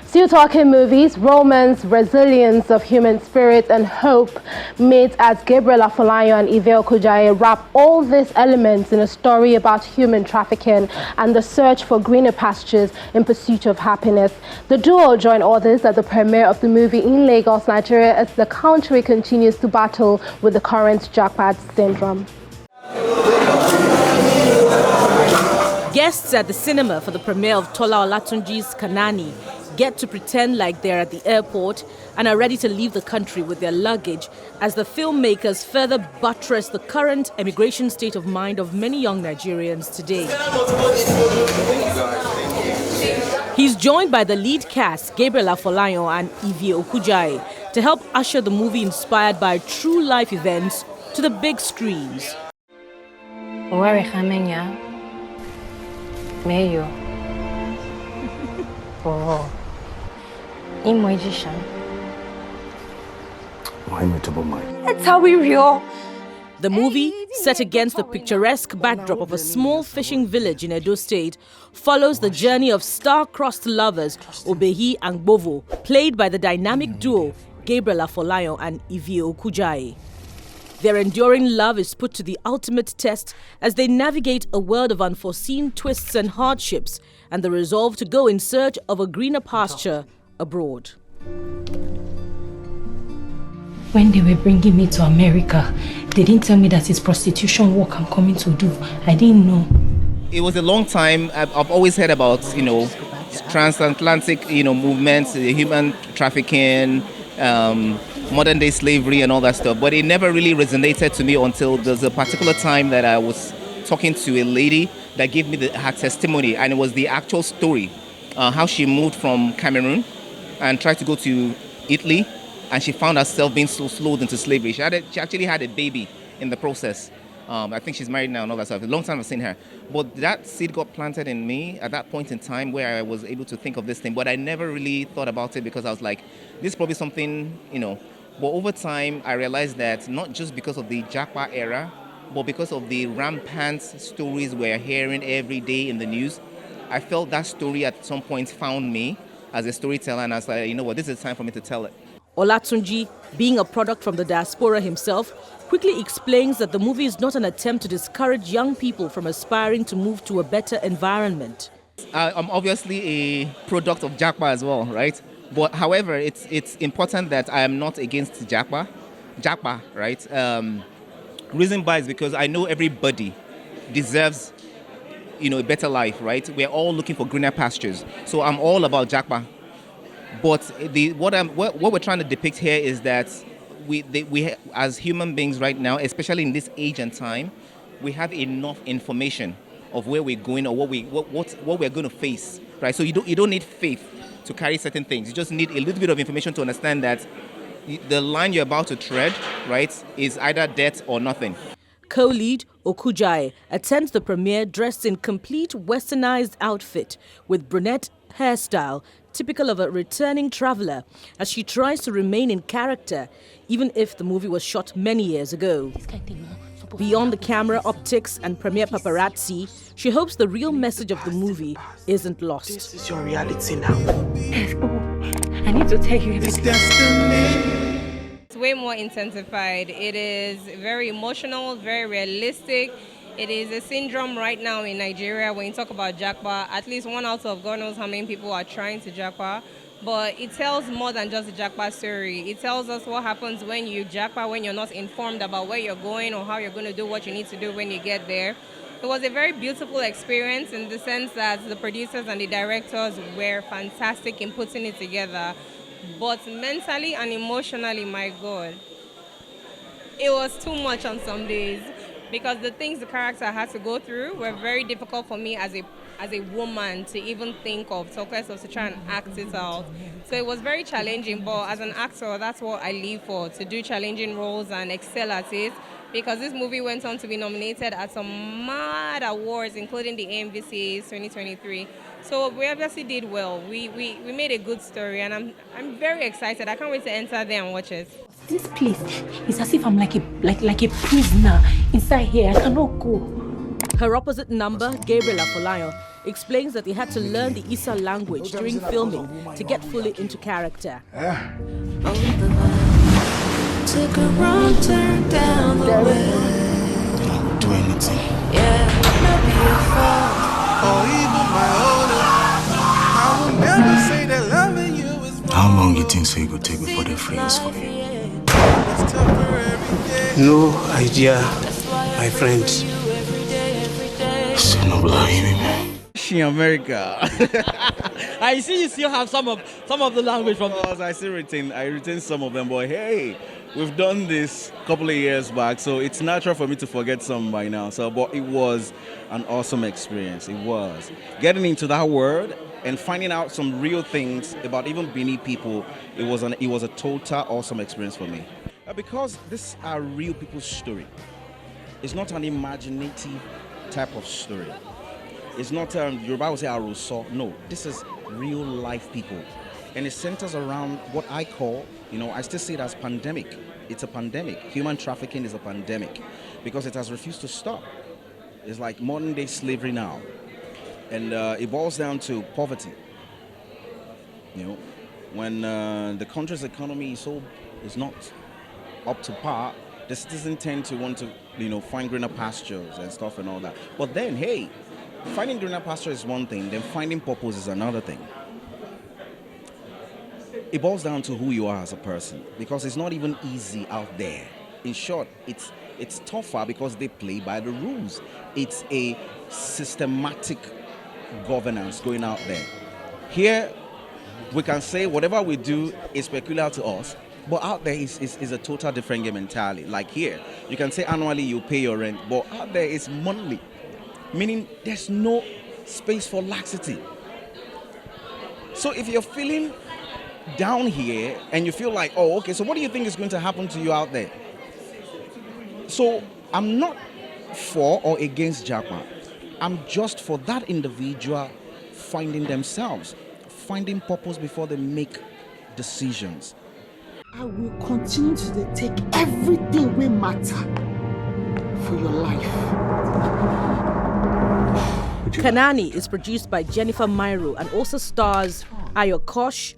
Still talking movies, romance, resilience of human spirit and hope meet as Gabriel Afolayan and Ivie Okunjaye wrap all these elements in a story about human trafficking and the search for greener pastures in pursuit of happiness. The duo join others at the premiere of the movie in Lagos, Nigeria, as the country continues to battle with the current Japa syndrome. Guests at the cinema for the premiere of Tola Olatunji's Kanaani get to pretend like they're at the airport and are ready to leave the country with their luggage as the filmmakers further buttress the current emigration state of mind of many young Nigerians today. He's joined by the lead cast, Gabriel Afolayan and Ivie Okunjaye, to help usher the movie inspired by true life events to the big screens. That's how we real. The movie, set against the picturesque backdrop of a small fishing village in Edo State, follows the journey of star-crossed lovers Obehi and Gbovo, played by the dynamic duo Gabriel Afolayan and Ivie Okunjaye. Their enduring love is put to the ultimate test as they navigate a world of unforeseen twists and hardships and the resolve to go in search of a greener pasture abroad. When they were bringing me to America, they didn't tell me that it's prostitution work I'm coming to do. I didn't know. It was a long time. I've always heard about, transatlantic, movements, human trafficking, modern day slavery and all that stuff. But it never really resonated to me until there's a particular time that I was talking to a lady that gave me her testimony, and it was the actual story, how she moved from Cameroon and tried to go to Italy, and she found herself being sold into slavery. She actually had a baby in the process. I think she's married now and all that stuff. A long time I've seen her. But that seed got planted in me at that point in time where I was able to think of this thing. But I never really thought about it because I was like, this is probably something, But over time, I realized that not just because of the Japa era, but because of the rampant stories we're hearing every day in the news, I felt that story at some point found me as a storyteller, and I was like, you know what, this is time for me to tell it. Olatunji, being a product from the diaspora himself, quickly explains that the movie is not an attempt to discourage young people from aspiring to move to a better environment. I'm obviously a product of Japa as well, right? But however, it's important that I am not against Japa, right? Reason why is because I know everybody deserves, a better life, right? We're all looking for greener pastures. So I'm all about Japa. But what we're trying to depict here is that we as human beings right now, especially in this age and time, we have enough information of where we're going or what we're going to face, right? So you don't need faith to carry certain things. You just need a little bit of information to understand that the line you're about to tread, right, is either death or nothing. Co-lead Okunjaye attends the premiere dressed in complete westernized outfit with brunette hairstyle, typical of a returning traveler, as she tries to remain in character, even if the movie was shot many years ago. Beyond the camera optics and premiere paparazzi, she hopes the real message of the movie isn't lost. This is your reality now. I need to tell you everything. It's way more intensified. It is very emotional, very realistic. It is a syndrome right now in Nigeria. When you talk about Japa, at least 1 out of God knows how many people are trying to Japa. But it tells more than just the Japa story. It tells us what happens when you Japa, when you're not informed about where you're going or how you're going to do what you need to do when you get there. It was a very beautiful experience in the sense that the producers and the directors were fantastic in putting it together. But mentally and emotionally, my God, it was too much on some days because the things the character had to go through were very difficult for me as a woman to even think of, so to try and act it out. So it was very challenging, but as an actor, that's what I live for, to do challenging roles and excel at it, because this movie went on to be nominated at some mad awards, including the AMVCA's 2023. So we obviously did well. We made a good story, and I'm very excited. I can't wait to enter there and watch it. This place is as if I'm like a prisoner inside here. I cannot go. Her opposite number, Gabriel Afolayan, explains that he had to learn the Isa language during filming to get fully into character. Took a wrong turn down the way. Don't do anything. Yeah, not beautiful. Or even my older. I will never say that loving you is wrong. How long you think so you could take before they free us for you? It's temporary. No idea, my friend. Still no believe me. In America. I see you still have some of the language from us. I retain some of them, but hey, we've done this a couple of years back, so it's natural for me to forget some by now. But it was an awesome experience. It was getting into that world and finding out some real things about even Benin people. It was a total awesome experience for me because these are real people's story. It's not an imaginative type of story. It's not Yoruba will say Aroso. No, this is real life people, and it centers around what I call, I still see it as pandemic. It's a pandemic. Human trafficking is a pandemic because it has refused to stop. It's like modern day slavery now, and it boils down to poverty. When the country's economy is not up to par, the citizens tend to want to find greener pastures and stuff and all that. But then, hey, finding greener pasture is one thing, then finding purpose is another thing. It boils down to who you are as a person, because it's not even easy out there. In short, it's tougher because they play by the rules. It's a systematic governance going out there. Here, we can say whatever we do is peculiar to us, but out there is a total different game entirely. Like here, you can say annually you pay your rent, but out there it's monthly. Meaning there's no space for laxity. So if you're feeling down here and you feel like, oh, okay, so what do you think is going to happen to you out there? So I'm not for or against Japa. I'm just for that individual finding themselves, finding purpose before they make decisions. I will continue to take everything we matter for your life. Kanaani is produced by Jennifer Myro and also stars Ayo Kosh,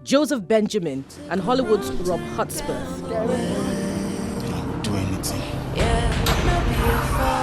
Joseph Benjamin, and Hollywood's Rob Hotspur. Don't do anything. Yeah, not beautiful.